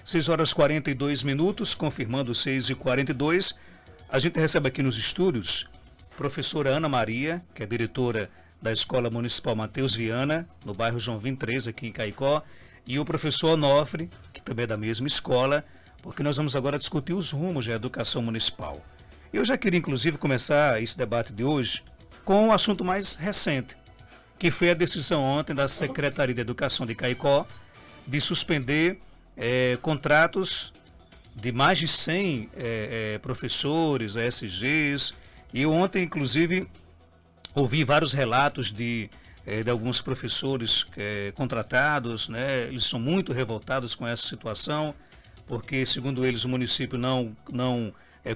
6h42, confirmando 6h42. A gente recebe aqui nos estúdios a professora Ana Maria, que é diretora da Escola Municipal Matheus Viana, no bairro João 23, aqui em Caicó, e o professor Onofre, que também é da mesma escola, porque nós vamos agora discutir os rumos da educação municipal. Eu já queria, inclusive, começar esse debate de hoje com um assunto mais recente, que foi a decisão ontem da Secretaria de Educação de Caicó de suspender contratos de mais de 100 professores, ESGs, e ontem, inclusive, ouvi vários relatos de alguns professores contratados, né? Eles são muito revoltados com essa situação, porque, segundo eles, o município não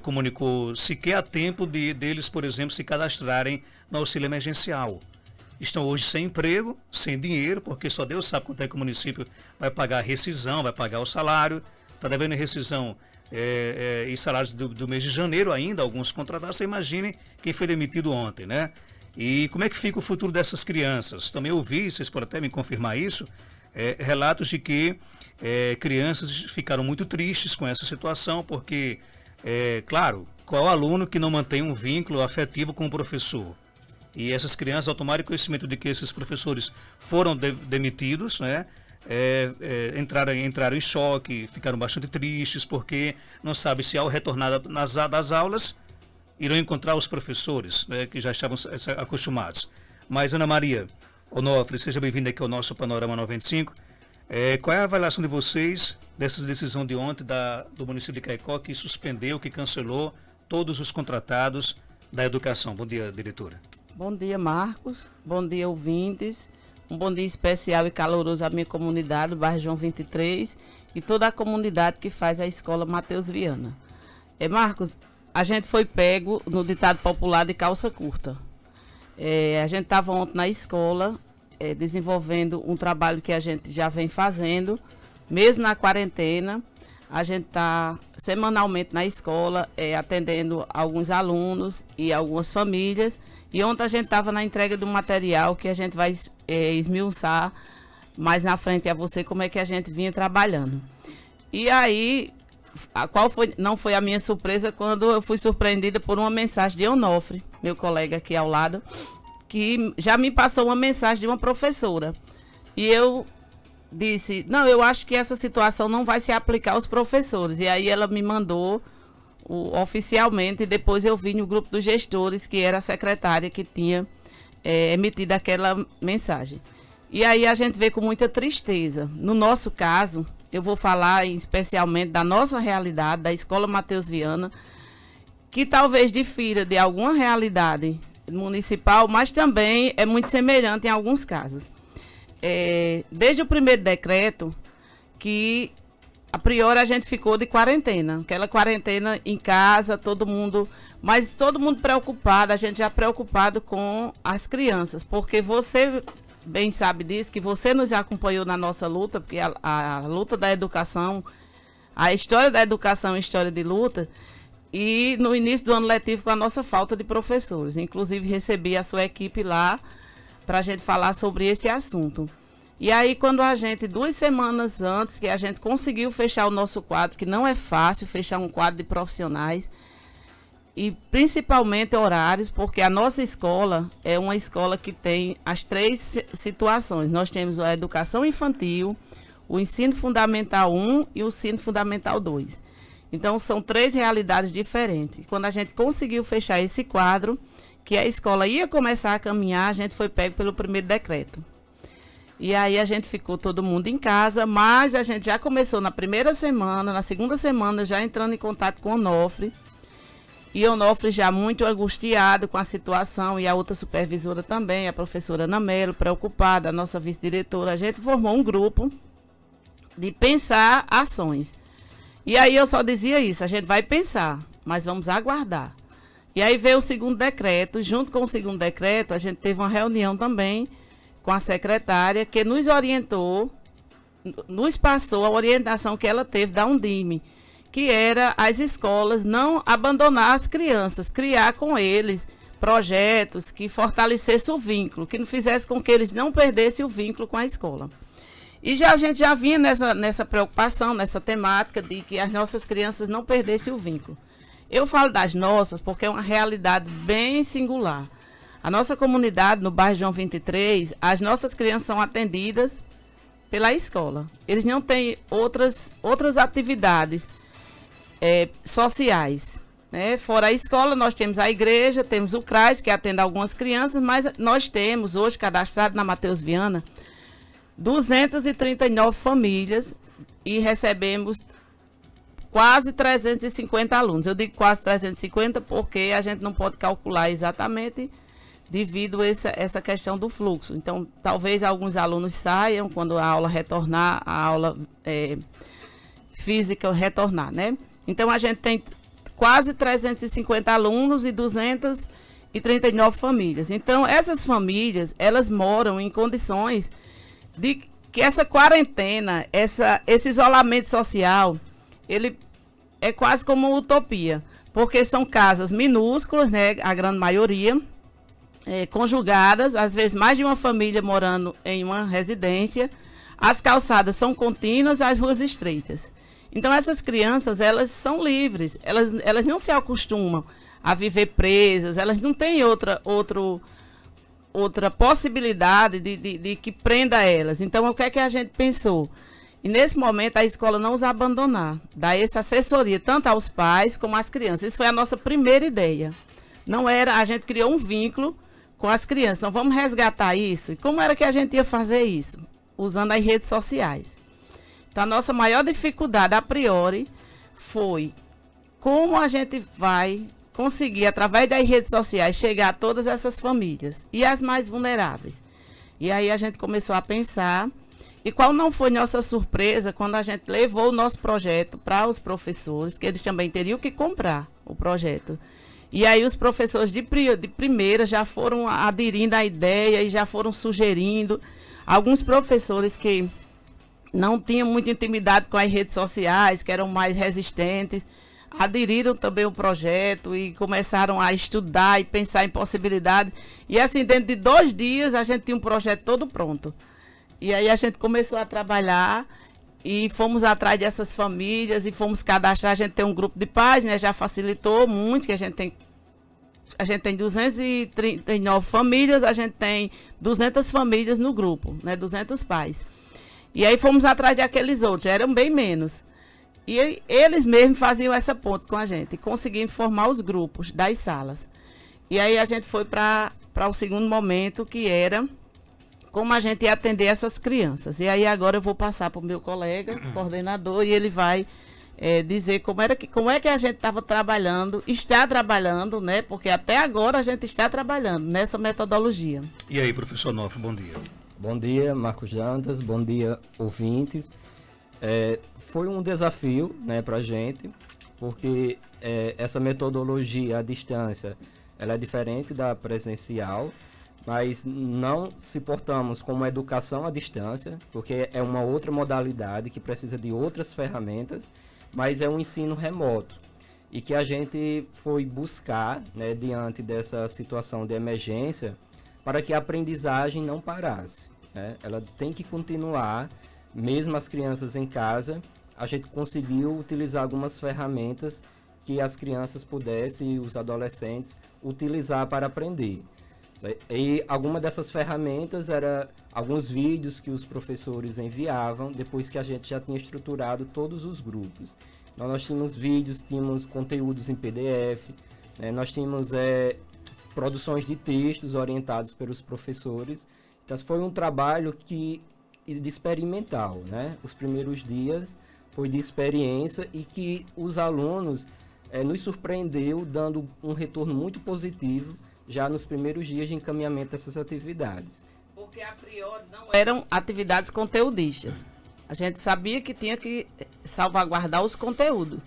comunicou sequer a tempo deles, por exemplo, se cadastrarem no auxílio emergencial. Estão hoje sem emprego, sem dinheiro, porque só Deus sabe quanto é que o município vai pagar a rescisão, vai pagar o salário, está devendo rescisão e salários do mês de janeiro ainda, alguns contratados. Você imagine quem foi demitido ontem, né? E como é que fica o futuro dessas crianças? Também ouvi, vocês podem até me confirmar isso, relatos de que crianças ficaram muito tristes com essa situação, porque, claro, qual aluno que não mantém um vínculo afetivo com o professor? E essas crianças, ao tomarem conhecimento de que esses professores foram demitidos, né, entraram em choque, ficaram bastante tristes, porque não sabem se ao retornar das aulas irão encontrar os professores, né, que já estavam acostumados. Mas, Ana Maria Onofre, seja bem-vinda aqui ao nosso Panorama 95. Qual é a avaliação de vocês dessa decisão de ontem do município de Caicó, que suspendeu, que cancelou todos os contratados da educação? Bom dia, diretora. Bom dia, Marcos. Bom dia, ouvintes. Um bom dia especial e caloroso à minha comunidade, o bairro João 23, e toda a comunidade que faz a escola Matheus Viana. Marcos, a gente foi pego no ditado popular de calça curta. A gente estava ontem na escola, desenvolvendo um trabalho que a gente já vem fazendo, mesmo na quarentena. A gente está semanalmente na escola, atendendo alguns alunos e algumas famílias. E ontem a gente estava na entrega de um material que a gente vai esmiuçar mais na frente a você como é que a gente vinha trabalhando. E aí, não foi a minha surpresa quando eu fui surpreendida por uma mensagem de Onofre, meu colega aqui ao lado, que já me passou uma mensagem de uma professora. E eu disse, não, eu acho que essa situação não vai se aplicar aos professores. E aí ela me mandou oficialmente, e depois eu vi no grupo dos gestores, que era a secretária que tinha emitido aquela mensagem. E aí a gente vê com muita tristeza. No nosso caso, eu vou falar especialmente da nossa realidade, da Escola Matheus Viana, que talvez difira de alguma realidade municipal, mas também é muito semelhante em alguns casos. Desde o primeiro decreto, que a priori a gente ficou de quarentena, aquela quarentena em casa, mas todo mundo preocupado, a gente já preocupado com as crianças, porque você bem sabe disso, que você nos acompanhou na nossa luta, porque a luta da educação, a história da educação é uma história de luta, e no início do ano letivo com a nossa falta de professores. Inclusive recebi a sua equipe lá para a gente falar sobre esse assunto. E aí, quando a gente, 2 semanas antes, que a gente conseguiu fechar o nosso quadro, que não é fácil fechar um quadro de profissionais, e principalmente horários, porque a nossa escola é uma escola que tem as 3 situações. Nós temos a educação infantil, o ensino fundamental 1 e o ensino fundamental 2. Então, são 3 realidades diferentes. Quando a gente conseguiu fechar esse quadro, que a escola ia começar a caminhar, a gente foi pego pelo primeiro decreto. E aí a gente ficou todo mundo em casa, mas a gente já começou na primeira semana, na segunda semana, já entrando em contato com o Onofre. E o Onofre já muito angustiado com a situação, e a outra supervisora também, a professora Ana Melo, preocupada, a nossa vice-diretora. A gente formou um grupo de pensar ações. E aí eu só dizia isso, a gente vai pensar, mas vamos aguardar. E aí veio o segundo decreto, junto com o segundo decreto, a gente teve uma reunião também com a secretária, que nos orientou, nos passou a orientação que ela teve da Undime, que era as escolas não abandonar as crianças, criar com eles projetos que fortalecessem o vínculo, que não fizesse com que eles não perdessem o vínculo com a escola. E a gente já vinha nessa preocupação, nessa temática de que as nossas crianças não perdessem o vínculo. Eu falo das nossas porque é uma realidade bem singular. A nossa comunidade, no bairro João 23, as nossas crianças são atendidas pela escola. Eles não têm outras atividades sociais. Né? Fora a escola, nós temos a igreja, temos o CRAS, que atende algumas crianças, mas nós temos hoje cadastrado na Matheus Viana 239 famílias e recebemos quase 350 alunos. Eu digo quase 350 porque a gente não pode calcular exatamente devido a essa questão do fluxo. Então, talvez alguns alunos saiam quando a aula retornar, a aula física retornar, né? Então, a gente tem quase 350 alunos e 239 famílias. Então, essas famílias, elas moram em condições de que essa quarentena, esse isolamento social, ele é quase como uma utopia, porque são casas minúsculas, né, a grande maioria, conjugadas, às vezes mais de uma família morando em uma residência, as calçadas são contínuas, as ruas estreitas. Então, essas crianças, elas são livres, elas não se acostumam a viver presas, elas não têm outra possibilidade de que prenda elas. Então, o que é que a gente pensou? E nesse momento a escola não os abandonar, dar essa assessoria tanto aos pais como às crianças. Isso foi a nossa primeira ideia. Não era, a gente criou um vínculo com as crianças. Então vamos resgatar isso. E como era que a gente ia fazer isso? Usando as redes sociais. Então a nossa maior dificuldade a priori foi como a gente vai conseguir, através das redes sociais, chegar a todas essas famílias e as mais vulneráveis. E aí a gente começou a pensar. E qual não foi nossa surpresa quando a gente levou o nosso projeto para os professores, que eles também teriam que comprar o projeto. E aí os professores de primeira já foram aderindo à ideia e já foram sugerindo. Alguns professores que não tinham muita intimidade com as redes sociais, que eram mais resistentes, aderiram também ao projeto e começaram a estudar e pensar em possibilidades. E assim, dentro de 2 dias, a gente tinha um projeto todo pronto. E aí a gente começou a trabalhar e fomos atrás dessas famílias e fomos cadastrar. A gente tem um grupo de pais, né? Já facilitou muito, que a gente tem 239 famílias, a gente tem 200 famílias no grupo, né? 200 pais. E aí fomos atrás daqueles outros, eram bem menos. E eles mesmos faziam essa ponte com a gente, e conseguiam formar os grupos das salas. E aí a gente foi para o segundo momento, que era como a gente ia atender essas crianças. E aí agora eu vou passar para o meu colega, coordenador, e ele vai dizer como é que a gente estava trabalhando, está trabalhando, né? Porque até agora a gente está trabalhando nessa metodologia. E aí, professor Onofre, bom dia. Bom dia, Marcos Jantas, bom dia, ouvintes. Foi um desafio, né, para a gente, porque essa metodologia à distância, ela é diferente da presencial, mas não se portamos como educação à distância, porque é uma outra modalidade que precisa de outras ferramentas, mas é um ensino remoto. E que a gente foi buscar, né, diante dessa situação de emergência, para que a aprendizagem não parasse, né? Ela tem que continuar, mesmo as crianças em casa. A gente conseguiu utilizar algumas ferramentas que as crianças pudessem, e os adolescentes, utilizar para aprender. E alguma dessas ferramentas era alguns vídeos que os professores enviavam depois que a gente já tinha estruturado todos os grupos. Então, nós tínhamos vídeos, tínhamos conteúdos em PDF, né? Nós tínhamos produções de textos orientados pelos professores. Então, foi um trabalho de experimental, né? Os primeiros dias foi de experiência e que os alunos nos surpreendeu, dando um retorno muito positivo já nos primeiros dias de encaminhamento dessas atividades. Porque a priori não eram atividades conteudistas. A gente sabia que tinha que salvaguardar os conteúdos.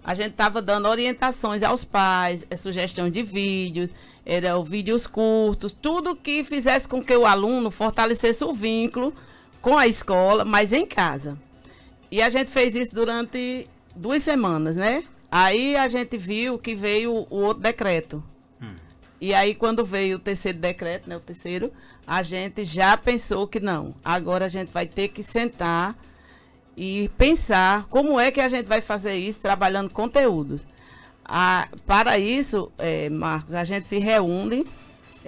A gente estava dando orientações aos pais, sugestões de vídeos, eram vídeos curtos, tudo que fizesse com que o aluno fortalecesse o vínculo com a escola, mas em casa. E a gente fez isso durante 2 semanas, né? Aí a gente viu que veio o outro decreto. E aí, quando veio o terceiro decreto, né, o terceiro, a gente já pensou que não. Agora a gente vai ter que sentar e pensar como é que a gente vai fazer isso trabalhando conteúdos. Para isso, Marcos, a gente se reúne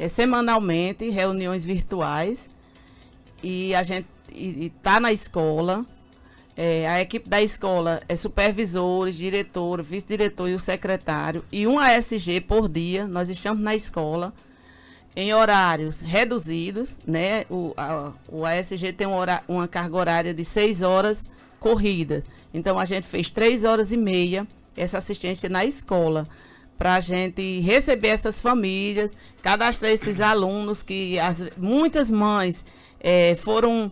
semanalmente, reuniões virtuais, e a gente está na escola. A equipe da escola é supervisores, diretor, vice-diretor e o secretário, e um ASG por dia. Nós estamos na escola em horários reduzidos, né? O ASG tem uma carga horária de 6 horas corrida. Então, a gente fez 3 horas e meia essa assistência na escola, para a gente receber essas famílias, cadastrar esses alunos, que muitas mães foram...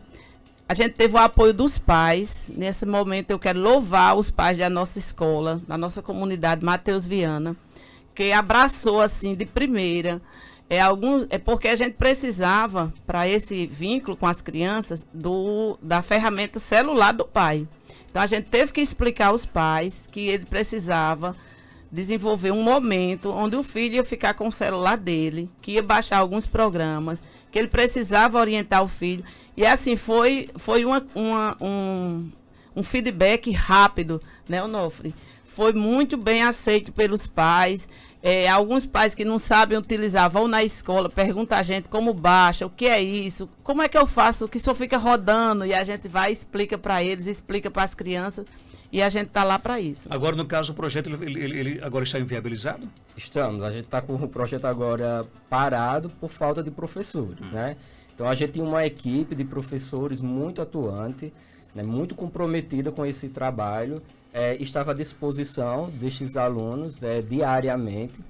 A gente teve o apoio dos pais. Nesse momento, eu quero louvar os pais da nossa escola, da nossa comunidade Mateus Viana, que abraçou, assim, de primeira. Porque a gente precisava, para esse vínculo com as crianças, da ferramenta celular do pai. Então, a gente teve que explicar aos pais que ele precisava desenvolver um momento onde o filho ia ficar com o celular dele, que ia baixar alguns programas, que ele precisava orientar o filho. E assim, foi um feedback rápido, né, Onofre? Foi muito bem aceito pelos pais. Alguns pais que não sabem utilizar vão na escola, perguntam a gente como baixa, o que é isso, como é que eu faço, que só fica rodando, e a gente vai e explica para eles, explica para as crianças, e a gente está lá para isso. Agora, no caso, o projeto ele agora está inviabilizado? Estamos, a gente está com o projeto agora parado por falta de professores, né? Então, a gente tem uma equipe de professores muito atuante, né, muito comprometida com esse trabalho. Estava à disposição destes alunos diariamente,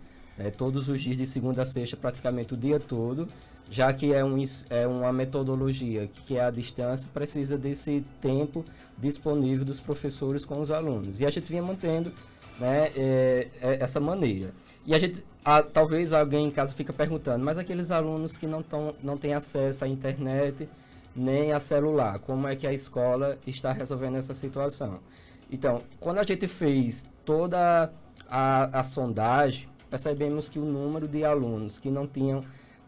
todos os dias, de segunda a sexta, praticamente o dia todo, já que é uma metodologia que é à distância, precisa desse tempo disponível dos professores com os alunos. E a gente vinha mantendo, né, essa maneira. E a gente, talvez alguém em casa fica perguntando, mas aqueles alunos que não têm acesso à internet nem a celular, como é que a escola está resolvendo essa situação? Então, quando a gente fez toda a sondagem, percebemos que o número de alunos que não tinham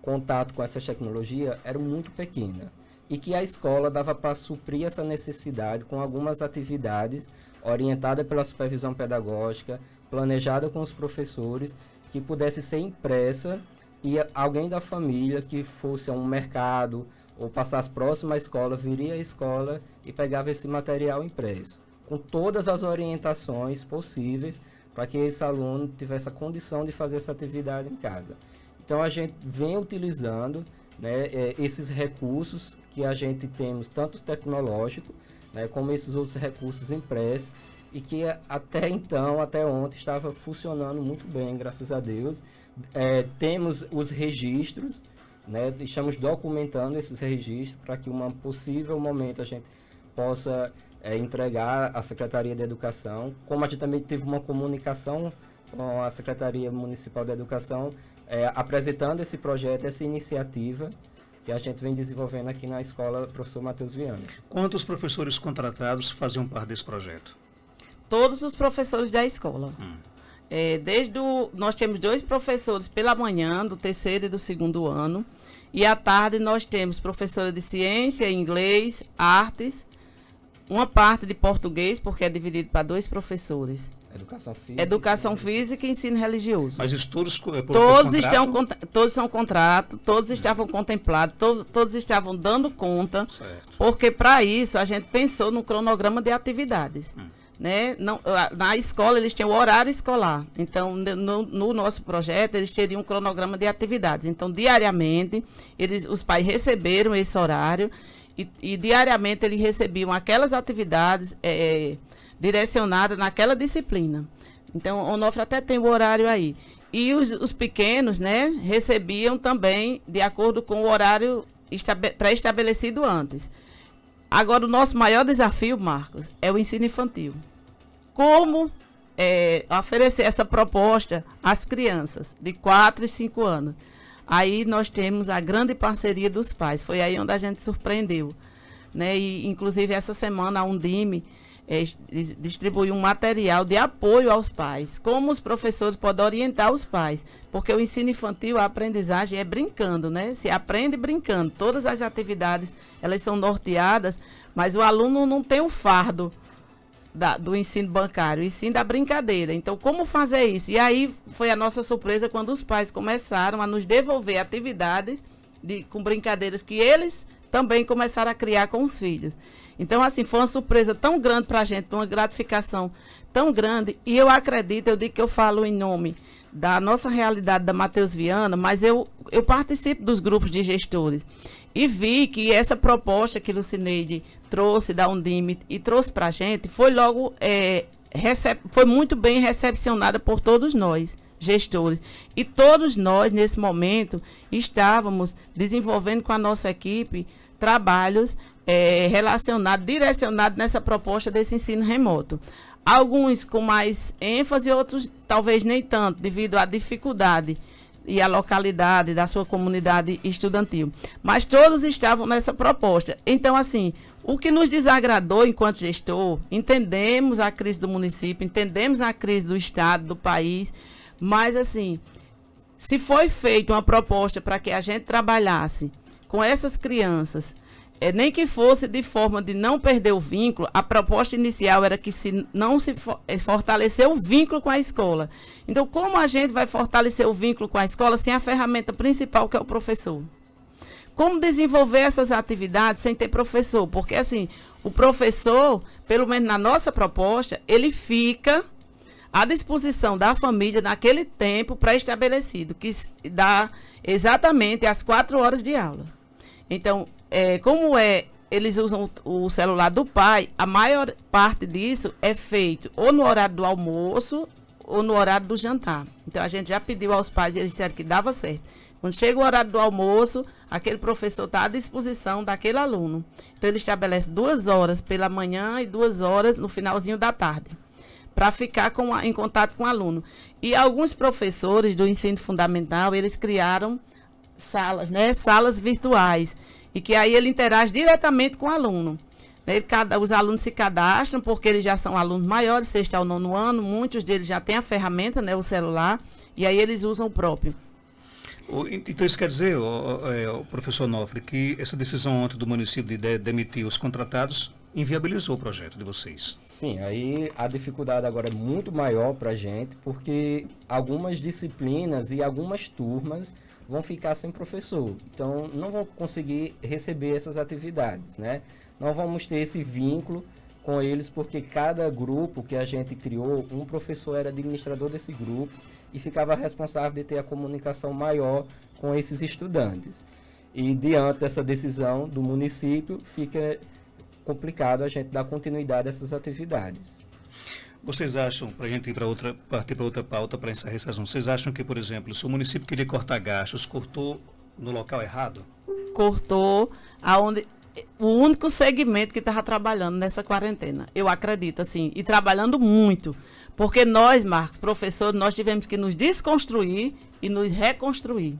contato com essa tecnologia era muito pequena, e que a escola dava para suprir essa necessidade com algumas atividades orientadas pela supervisão pedagógica, planejada com os professores, que pudesse ser impressa, e alguém da família que fosse a um mercado ou passasse próximo à escola, viria à escola e pegava esse material impresso, com todas as orientações possíveis para que esse aluno tivesse a condição de fazer essa atividade em casa. Então, a gente vem utilizando, né, esses recursos que a gente temos, tanto tecnológico, né, como esses outros recursos impressos, e que até então, até ontem, estava funcionando muito bem, graças a Deus. Temos os registros, né, estamos documentando esses registros para que um possível momento a gente possa entregar à Secretaria de Educação. Como a gente também teve uma comunicação com a Secretaria Municipal de Educação, apresentando esse projeto, essa iniciativa que a gente vem desenvolvendo aqui na escola Professor Mateus Viana. Quantos professores contratados faziam parte desse projeto? Todos os professores da escola. Nós temos 2 professores pela manhã, do terceiro e do segundo ano, e à tarde nós temos professora de ciência, inglês, artes, uma parte de português, porque é dividido para 2 professores. Educação física e ensino religioso. Mas isso todos todos são contrato, todos estavam contemplados, todos estavam dando conta, certo. Porque para isso a gente pensou no cronograma de atividades. Né? Na escola eles tinham o horário escolar, então no nosso projeto eles teriam um cronograma de atividades. Então, diariamente, os pais receberam esse horário e diariamente eles recebiam aquelas atividades direcionadas naquela disciplina. Então, o Onofre até tem o horário aí. E os pequenos, né, recebiam também de acordo com o horário pré-estabelecido antes. Agora, o nosso maior desafio, Marcos, é o ensino infantil. Como oferecer essa proposta às crianças de 4 e 5 anos. Aí nós temos a grande parceria dos pais. Foi aí onde a gente surpreendeu. Né? E, inclusive, essa semana a Undime distribuir um material de apoio aos pais, como os professores podem orientar os pais, porque o ensino infantil, a aprendizagem é brincando, né? Se aprende brincando, todas as atividades, elas são norteadas, mas o aluno não tem o fardo do ensino bancário, e sim da brincadeira. Então, como fazer isso? E aí foi a nossa surpresa quando os pais começaram a nos devolver atividades com brincadeiras que eles também começaram a criar com os filhos. Então, assim, foi uma surpresa tão grande para a gente, uma gratificação tão grande. E eu acredito, eu digo que eu falo em nome da nossa realidade da Matheus Viana, mas eu participo dos grupos de gestores. E vi que essa proposta que Lucineide trouxe da Undime e trouxe para a gente, foi logo, foi muito bem recepcionada por todos nós, gestores. E todos nós, nesse momento, estávamos desenvolvendo com a nossa equipe trabalhos relacionados, direcionados nessa proposta desse ensino remoto. Alguns com mais ênfase, outros talvez nem tanto, devido à dificuldade e à localidade da sua comunidade estudantil. Mas todos estavam nessa proposta. Então, assim, o que nos desagradou enquanto gestor, entendemos a crise do município, entendemos a crise do estado, do país, mas, assim, se foi feita uma proposta para que a gente trabalhasse com essas crianças, nem que fosse de forma de não perder o vínculo, a proposta inicial era que não se fortalecer o vínculo com a escola. Então, como a gente vai fortalecer o vínculo com a escola sem a ferramenta principal, que é o professor? Como desenvolver essas atividades sem ter professor? Porque, assim, o professor, pelo menos na nossa proposta, ele fica à disposição da família naquele tempo pré-estabelecido, que dá exatamente as 4 horas de aula. Então, eles usam o celular do pai, a maior parte disso é feito ou no horário do almoço ou no horário do jantar. Então, a gente já pediu aos pais e eles disseram que dava certo. Quando chega o horário do almoço, aquele professor está à disposição daquele aluno. Então, ele estabelece 2 horas pela manhã e 2 horas no finalzinho da tarde, para ficar em contato com o aluno. E alguns professores do ensino fundamental, eles criaram salas, né? Salas virtuais, e que aí ele interage diretamente com o aluno. Os alunos se cadastram, porque eles já são alunos maiores, 6º ao 9º ano, muitos deles já têm a ferramenta, né, o celular, e aí eles usam o próprio. Então isso quer dizer, professor Onofre, que essa decisão ontem do município de demitir os contratados inviabilizou o projeto de vocês? Sim, aí a dificuldade agora é muito maior para a gente, porque algumas disciplinas e algumas turmas vão ficar sem professor. Então, não vão conseguir receber essas atividades, né? Não vamos ter esse vínculo com eles, porque cada grupo que a gente criou, um professor era administrador desse grupo e ficava responsável de ter a comunicação maior com esses estudantes. E diante dessa decisão do município, fica complicado a gente dar continuidade a essas atividades. Vocês acham, para a gente partir para outra pauta, para encerrar esse assunto, vocês acham que, por exemplo, se o município queria cortar gastos, cortou no local errado? Cortou o único segmento que estava trabalhando nessa quarentena, eu acredito, assim, e trabalhando muito, porque nós, Marcos, professores, nós tivemos que nos desconstruir e nos reconstruir.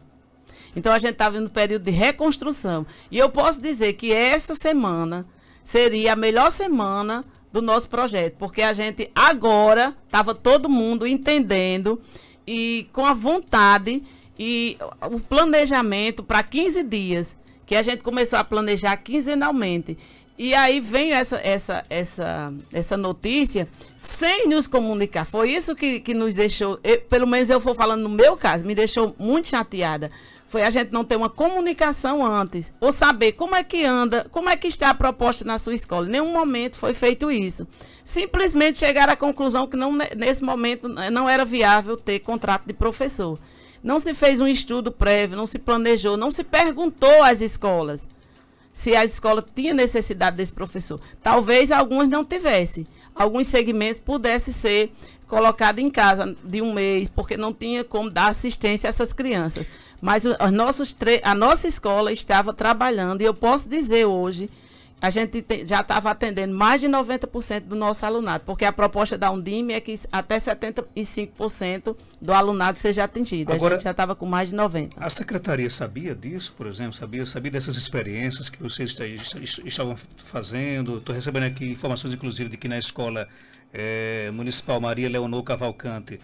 Então, a gente estava no período de reconstrução. E eu posso dizer que essa semana seria a melhor semana do nosso projeto, porque a gente agora estava todo mundo entendendo e com a vontade e o planejamento para 15 dias, que a gente começou a planejar quinzenalmente. E aí veio essa notícia sem nos comunicar. Foi isso que nos deixou, pelo menos eu vou falando no meu caso, me deixou muito chateada. Foi a gente não ter uma comunicação antes, ou saber como é que anda, como é que está a proposta na sua escola. Em nenhum momento foi feito isso. Simplesmente chegaram à conclusão que nesse momento não era viável ter contrato de professor. Não se fez um estudo prévio, não se planejou, não se perguntou às escolas se a escola tinha necessidade desse professor. Talvez algumas não tivessem. Alguns segmentos pudessem ser colocados em casa de um mês, porque não tinha como dar assistência a essas crianças. Mas a nossa escola estava trabalhando, e eu posso dizer hoje a gente já estava atendendo mais de 90% do nosso alunado, porque a proposta da Undime é que até 75% do alunado seja atingido. Agora, a gente já estava com mais de 90%. A secretaria sabia disso, por exemplo? Sabia dessas experiências que vocês estavam fazendo? Estou recebendo aqui informações, inclusive, de que na escola municipal Maria Leonor Cavalcante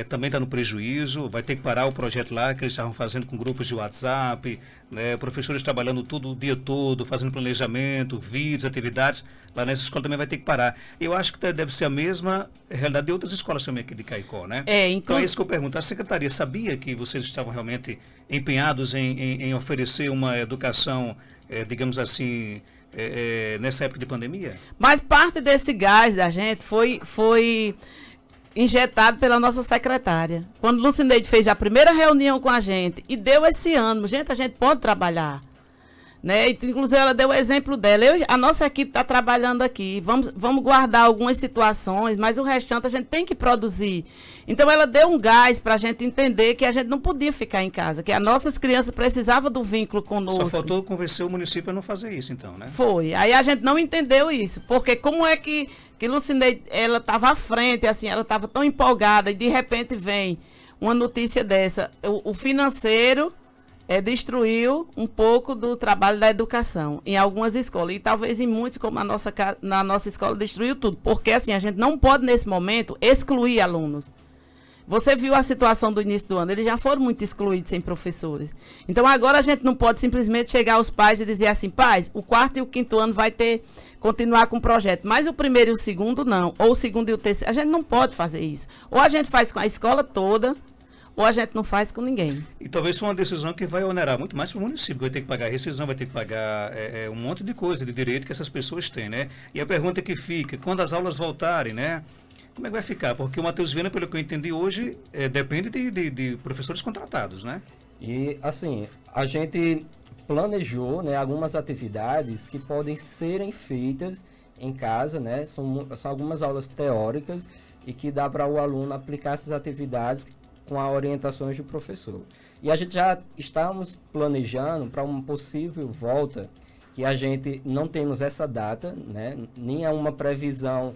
também está no prejuízo, vai ter que parar o projeto lá que eles estavam fazendo com grupos de WhatsApp, né, professores trabalhando tudo o dia todo, fazendo planejamento, vídeos, atividades, lá nessa escola também vai ter que parar. Eu acho que deve ser a mesma realidade de outras escolas também aqui de Caicó, né? Então é isso que eu pergunto, a secretaria sabia que vocês estavam realmente empenhados em oferecer uma educação, digamos assim, nessa época de pandemia? Mas parte desse gás da gente foi injetado pela nossa secretária. Quando Lucineide fez a primeira reunião com a gente e deu esse ânimo, gente, a gente pode trabalhar. Né? E, inclusive, ela deu o exemplo dela. A nossa equipe está trabalhando aqui. Vamos guardar algumas situações, mas o restante a gente tem que produzir. Então, ela deu um gás para a gente entender que a gente não podia ficar em casa, que as nossas crianças precisavam do vínculo conosco. Só faltou convencer o município a não fazer isso, então, né? Foi. Aí a gente não entendeu isso, porque como é que Lucineide, ela estava à frente, assim, ela estava tão empolgada, e de repente vem uma notícia dessa. O financeiro destruiu um pouco do trabalho da educação em algumas escolas, e talvez em muitas, como na nossa escola, destruiu tudo, porque assim, a gente não pode nesse momento excluir alunos. Você viu a situação do início do ano, eles já foram muito excluídos sem professores. Então agora a gente não pode simplesmente chegar aos pais e dizer assim, pais, o 4º e o 5º ano vai continuar com o projeto, mas o 1º e o 2º não, ou o 2º e o 3º, a gente não pode fazer isso. Ou a gente faz com a escola toda, ou a gente não faz com ninguém. E talvez seja uma decisão que vai onerar muito mais para o município, que vai ter que pagar rescisão, vai ter que pagar um monte de coisa, de direito que essas pessoas têm, né? E a pergunta que fica, quando as aulas voltarem, né? Como é que vai ficar? Porque o Matheus Viana, pelo que eu entendi hoje, depende de professores contratados, né? E, assim, a gente planejou, né, algumas atividades que podem serem feitas em casa, né? São algumas aulas teóricas e que dá para o aluno aplicar essas atividades com as orientações do professor. E a gente já estamos planejando para uma possível volta, que a gente não temos essa data, né? Nem é uma previsão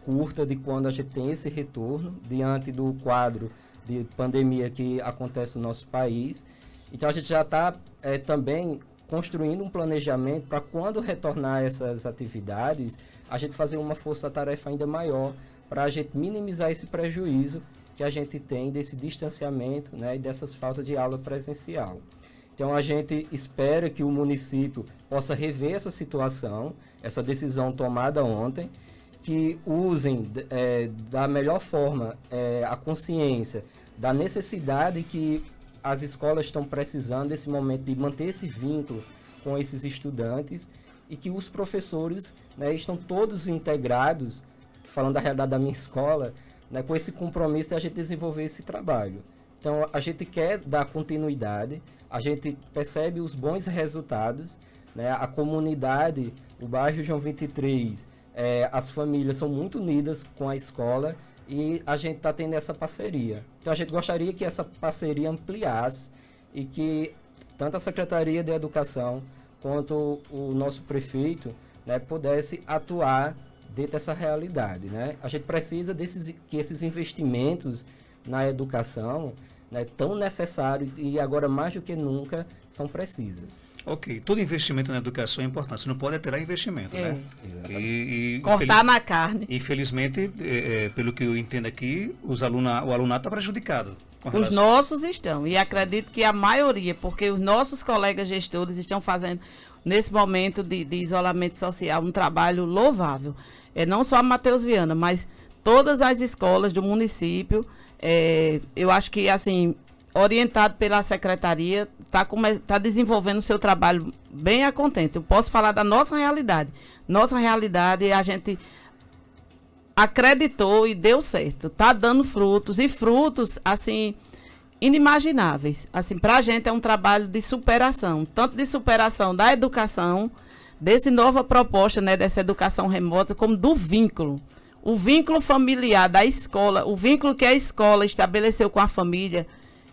curta de quando a gente tem esse retorno, diante do quadro de pandemia que acontece no nosso país. Então a gente já está também construindo um planejamento para quando retornar essas atividades, a gente fazer uma força-tarefa ainda maior para a gente minimizar esse prejuízo que a gente tem desse distanciamento, né, e dessas faltas de aula presencial. Então a gente espera que o município possa rever essa situação, essa decisão tomada ontem, que usem da melhor forma a consciência da necessidade que as escolas estão precisando nesse momento de manter esse vínculo com esses estudantes e que os professores, né, estão todos integrados, falando da realidade da minha escola, né, com esse compromisso de a gente desenvolver esse trabalho. Então, a gente quer dar continuidade, a gente percebe os bons resultados, né, a comunidade, o bairro João 23, as famílias são muito unidas com a escola e a gente está tendo essa parceria. Então, a gente gostaria que essa parceria ampliasse e que tanto a Secretaria de Educação quanto o nosso prefeito, né, pudesse atuar dentro dessa realidade, né? A gente precisa que esses investimentos na educação, né, tão necessários e agora mais do que nunca são precisos. Ok, todo investimento na educação é importante, você não pode tirar investimento, né? E cortar na carne. Infelizmente, pelo que eu entendo aqui, o alunato está prejudicado. Os nossos estão, e acredito que a maioria, porque os nossos colegas gestores estão fazendo, nesse momento de isolamento social, um trabalho louvável. Não só a Matheus Viana, mas todas as escolas do município, eu acho que, assim, orientado pela secretaria, está desenvolvendo o seu trabalho bem a contento. Eu posso falar da nossa realidade. Nossa realidade, a gente acreditou e deu certo. Está dando frutos, e frutos, assim, inimagináveis. Assim, para a gente é um trabalho de superação, tanto de superação da educação, dessa nova proposta, né, dessa educação remota, como do vínculo. O vínculo familiar da escola, o vínculo que a escola estabeleceu com a família,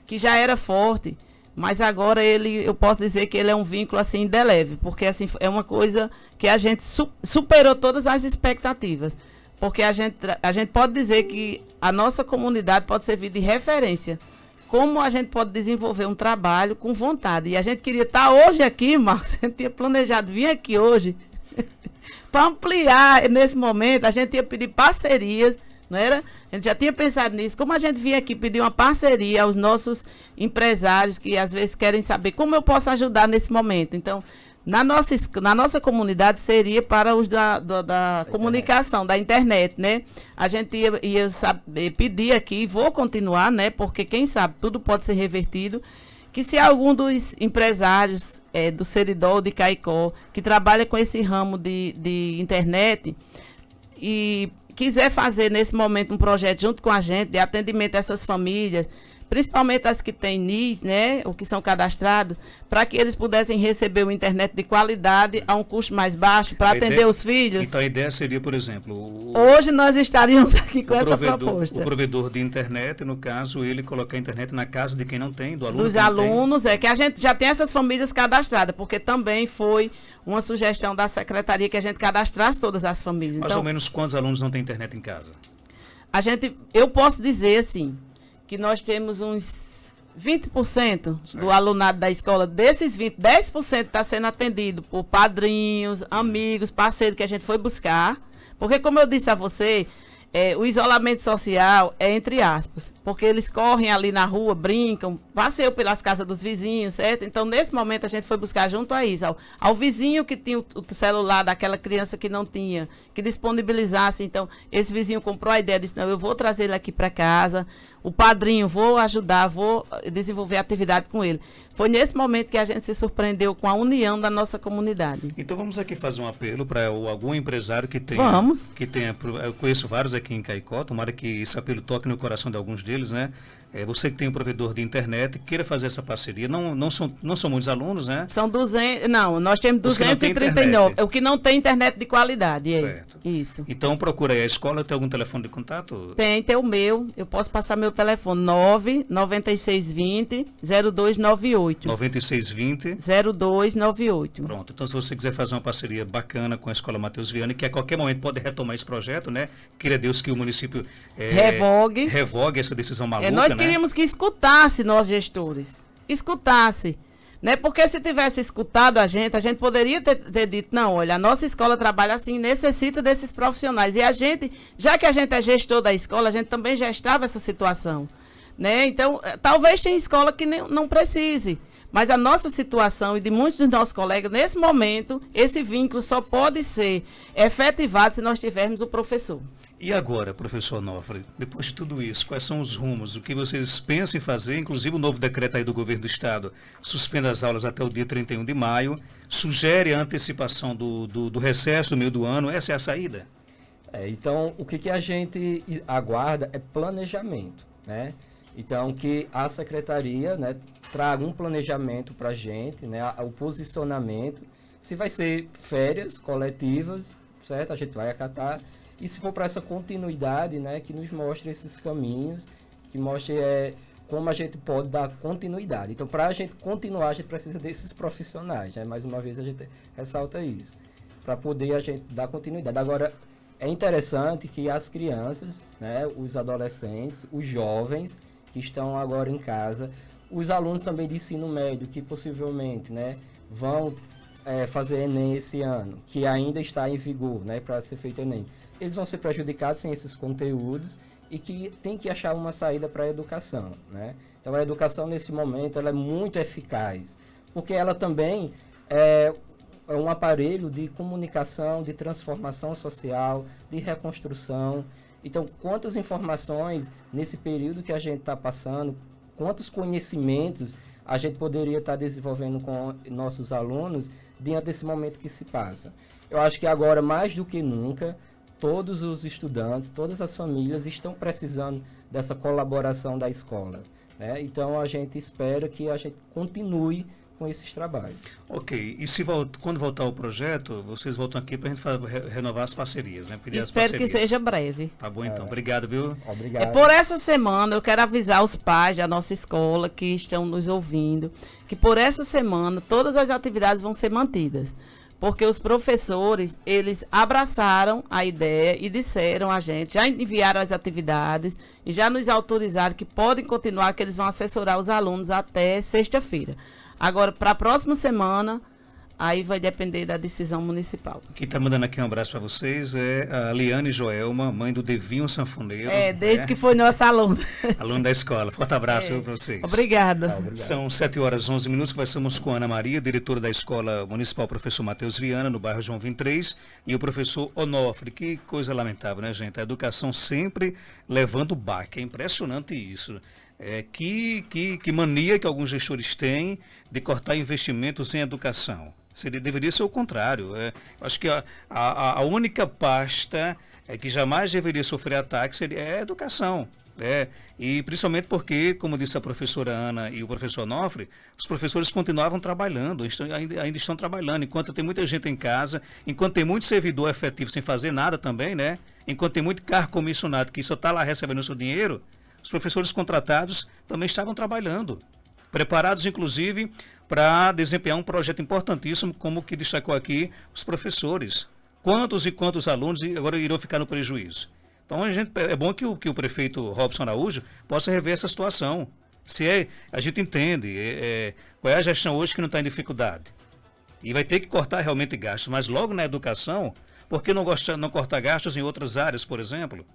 que já era forte, mas agora eu posso dizer que ele é um vínculo assim indelével, porque assim é uma coisa que a gente superou todas as expectativas, porque a gente pode dizer que a nossa comunidade pode servir de referência, como a gente pode desenvolver um trabalho com vontade. E a gente queria estar hoje aqui, Marcos, a gente tinha planejado vir aqui hoje para ampliar nesse momento, a gente ia pedir parcerias, não era? A gente já tinha pensado nisso. Como a gente vinha aqui pedir uma parceria aos nossos empresários que às vezes querem saber como eu posso ajudar nesse momento. Então, na nossa comunidade seria para os da comunicação, da internet, né? A gente ia pedir aqui, e vou continuar, né? Porque quem sabe tudo pode ser revertido, que se algum dos empresários do Seridó, de Caicó, que trabalha com esse ramo de internet e quiser fazer nesse momento um projeto junto com a gente de atendimento a essas famílias, principalmente as que têm NIS, né, ou que são cadastrados, para que eles pudessem receber uma internet de qualidade a um custo mais baixo para atender os filhos. Então a ideia seria, por exemplo... Hoje nós estaríamos aqui com essa proposta. O provedor de internet, no caso, ele colocar a internet na casa de quem não tem, do aluno. Dos alunos, que a gente já tem essas famílias cadastradas, porque também foi uma sugestão da secretaria que a gente cadastrasse todas as famílias. Mais ou menos quantos alunos não têm internet em casa? Eu posso dizer assim, que nós temos uns 20% do alunado da escola. Desses 20%, 10% está sendo atendido por padrinhos, amigos, parceiros que a gente foi buscar. Porque, como eu disse a você, o isolamento social é entre aspas. Porque eles correm ali na rua, brincam, passeiam pelas casas dos vizinhos, certo? Então, nesse momento, a gente foi buscar junto a isso, ao vizinho que tinha o celular daquela criança que não tinha, que disponibilizasse. Então, esse vizinho comprou a ideia, disse, não, eu vou trazer ele aqui para casa, o padrinho, vou ajudar, vou desenvolver atividade com ele. Foi nesse momento que a gente se surpreendeu com a união da nossa comunidade. Então vamos aqui fazer um apelo para algum empresário que tenha... Vamos. Eu conheço vários aqui em Caicó, tomara que esse apelo toque no coração de alguns deles, né? Você que tem um provedor de internet, queira fazer essa parceria, não são muitos alunos, né? São 200, não, nós temos 239, o que não tem internet de qualidade. Certo. Isso. Então procura aí a escola, tem algum telefone de contato? Tem o meu, eu posso passar meu telefone, 99620 0298. 9620 0298. Pronto, então se você quiser fazer uma parceria bacana com a Escola Matheus Viana, que a qualquer momento pode retomar esse projeto, né? Queira Deus que o município revogue essa decisão maluca, nós né? queríamos que escutasse nós gestores, escutasse, né? Porque se tivesse escutado a gente poderia ter dito, não, olha, a nossa escola trabalha assim, necessita desses profissionais. E a gente, já que a gente é gestor da escola, a gente também gestava essa situação, né? Então, talvez tenha escola que não precise, mas a nossa situação e de muitos dos nossos colegas, nesse momento, esse vínculo só pode ser efetivado se nós tivermos o professor. E agora, professor Onofre, depois de tudo isso, quais são os rumos? O que vocês pensam em fazer? Inclusive o novo decreto aí do governo do estado suspende as aulas até o dia 31 de maio, sugere a antecipação do recesso do meio do ano. Essa é a saída? Então, o que a gente aguarda é planejamento, né? Então, que a secretaria, né, traga um planejamento para a gente, né, o posicionamento, se vai ser férias coletivas, certo? A gente vai acatar. E se for para essa continuidade, né, que nos mostre esses caminhos, que mostre como a gente pode dar continuidade. Então, para a gente continuar, a gente precisa desses profissionais, né? Mais uma vez a gente ressalta isso, para poder a gente dar continuidade. Agora, é interessante que as crianças, né, os adolescentes, os jovens que estão agora em casa, os alunos também de ensino médio, que possivelmente, né, vão fazer Enem esse ano, que ainda está em vigor, né, para ser feito Enem. Eles vão ser prejudicados sem esses conteúdos e que tem que achar uma saída para a educação, né? Então, a educação, nesse momento, ela é muito eficaz, porque ela também é um aparelho de comunicação, de transformação social, de reconstrução. Então, quantas informações nesse período que a gente está passando, quantos conhecimentos a gente poderia estar desenvolvendo com nossos alunos diante desse momento que se passa. Eu acho que agora, mais do que nunca, todos os estudantes, todas as famílias estão precisando dessa colaboração da escola, né? Então, a gente espera que a gente continue com esses trabalhos. Ok, e quando voltar o projeto, vocês voltam aqui para a gente renovar as parcerias, né? Pedir as Espero que parcerias. seja breve. Tá bom, então. Obrigado, viu? Obrigado. Por essa semana, eu quero avisar os pais da nossa escola que estão nos ouvindo, que por essa semana todas as atividades vão ser mantidas. Porque os professores, eles abraçaram a ideia e disseram a gente, já enviaram as atividades e já nos autorizaram que podem continuar, que eles vão assessorar os alunos até sexta-feira. Agora, para a próxima semana, aí vai depender da decisão municipal. Quem está mandando aqui um abraço para vocês é a Liane Joelma, mãe do Devinho Sanfoneiro. Desde que foi nossa aluna. Aluno da escola. Forte abraço para vocês. Obrigada. São 7h11, conversamos com a Ana Maria, diretora da Escola Municipal Professor Matheus Viana, no bairro João 23, e o professor Onofre. Que coisa lamentável, né, gente? A educação sempre levando baque. É impressionante isso. Que mania que alguns gestores têm de cortar investimentos em educação. Deveria ser o contrário. Acho que a única pasta que jamais deveria sofrer ataque é a educação. E principalmente porque, como disse a professora Ana e o professor Onofre, os professores continuavam trabalhando, ainda estão trabalhando, enquanto tem muita gente em casa, enquanto tem muito servidor efetivo sem fazer nada também, né? Enquanto tem muito cargo comissionado que só está lá recebendo o seu dinheiro, os professores contratados também estavam trabalhando, preparados inclusive para desempenhar um projeto importantíssimo, como o que destacou aqui os professores. Quantos e quantos alunos agora irão ficar no prejuízo? Então é bom que o prefeito Robson Araújo possa rever essa situação. A gente entende qual é a gestão hoje que não está em dificuldade. E vai ter que cortar realmente gastos, mas logo na educação, por que não cortar gastos em outras áreas, por exemplo,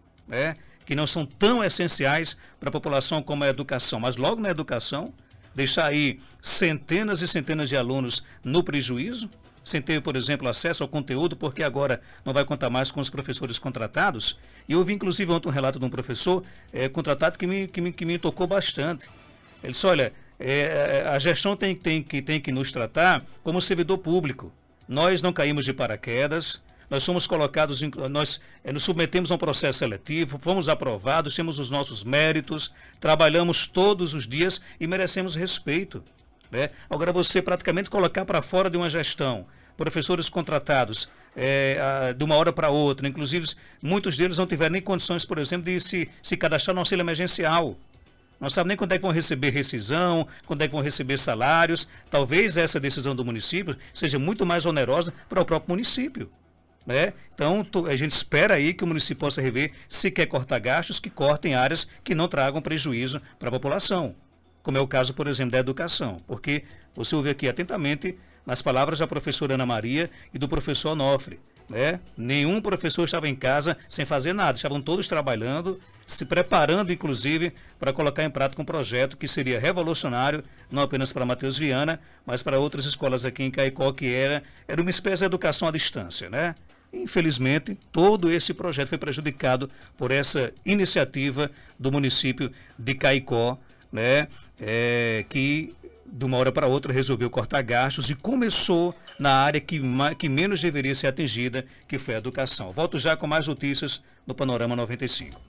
que não são tão essenciais para a população como a educação, mas logo na educação, deixar aí centenas e centenas de alunos no prejuízo, sem ter, por exemplo, acesso ao conteúdo, porque agora não vai contar mais com os professores contratados. E eu ouvi, inclusive, ontem um relato de um professor contratado que me tocou bastante. Ele disse, olha, a gestão tem que nos tratar como servidor público. Nós não caímos de paraquedas, nós somos colocados, nós nos submetemos a um processo seletivo, fomos aprovados, temos os nossos méritos, trabalhamos todos os dias e merecemos respeito. Agora você praticamente colocar para fora de uma gestão professores contratados de uma hora para outra, inclusive muitos deles não tiveram nem condições, por exemplo, de se cadastrar no auxílio emergencial. Não sabem nem quando é que vão receber rescisão, quando é que vão receber salários. Talvez essa decisão do município seja muito mais onerosa para o próprio município. Então, a gente espera aí que o município possa rever, se quer cortar gastos, que cortem áreas que não tragam prejuízo para a população. Como é o caso, por exemplo, da educação. Porque você ouve aqui atentamente nas palavras da professora Ana Maria e do professor Onofre. Nenhum professor estava em casa sem fazer nada, estavam todos trabalhando, se preparando, inclusive, para colocar em prática um projeto que seria revolucionário, não apenas para Matheus Viana, mas para outras escolas aqui em Caicó, que era uma espécie de educação à distância, Infelizmente, todo esse projeto foi prejudicado por essa iniciativa do município de Caicó, que de uma hora para outra resolveu cortar gastos e começou na área que menos deveria ser atingida, que foi a educação. Volto já com mais notícias no Panorama 95.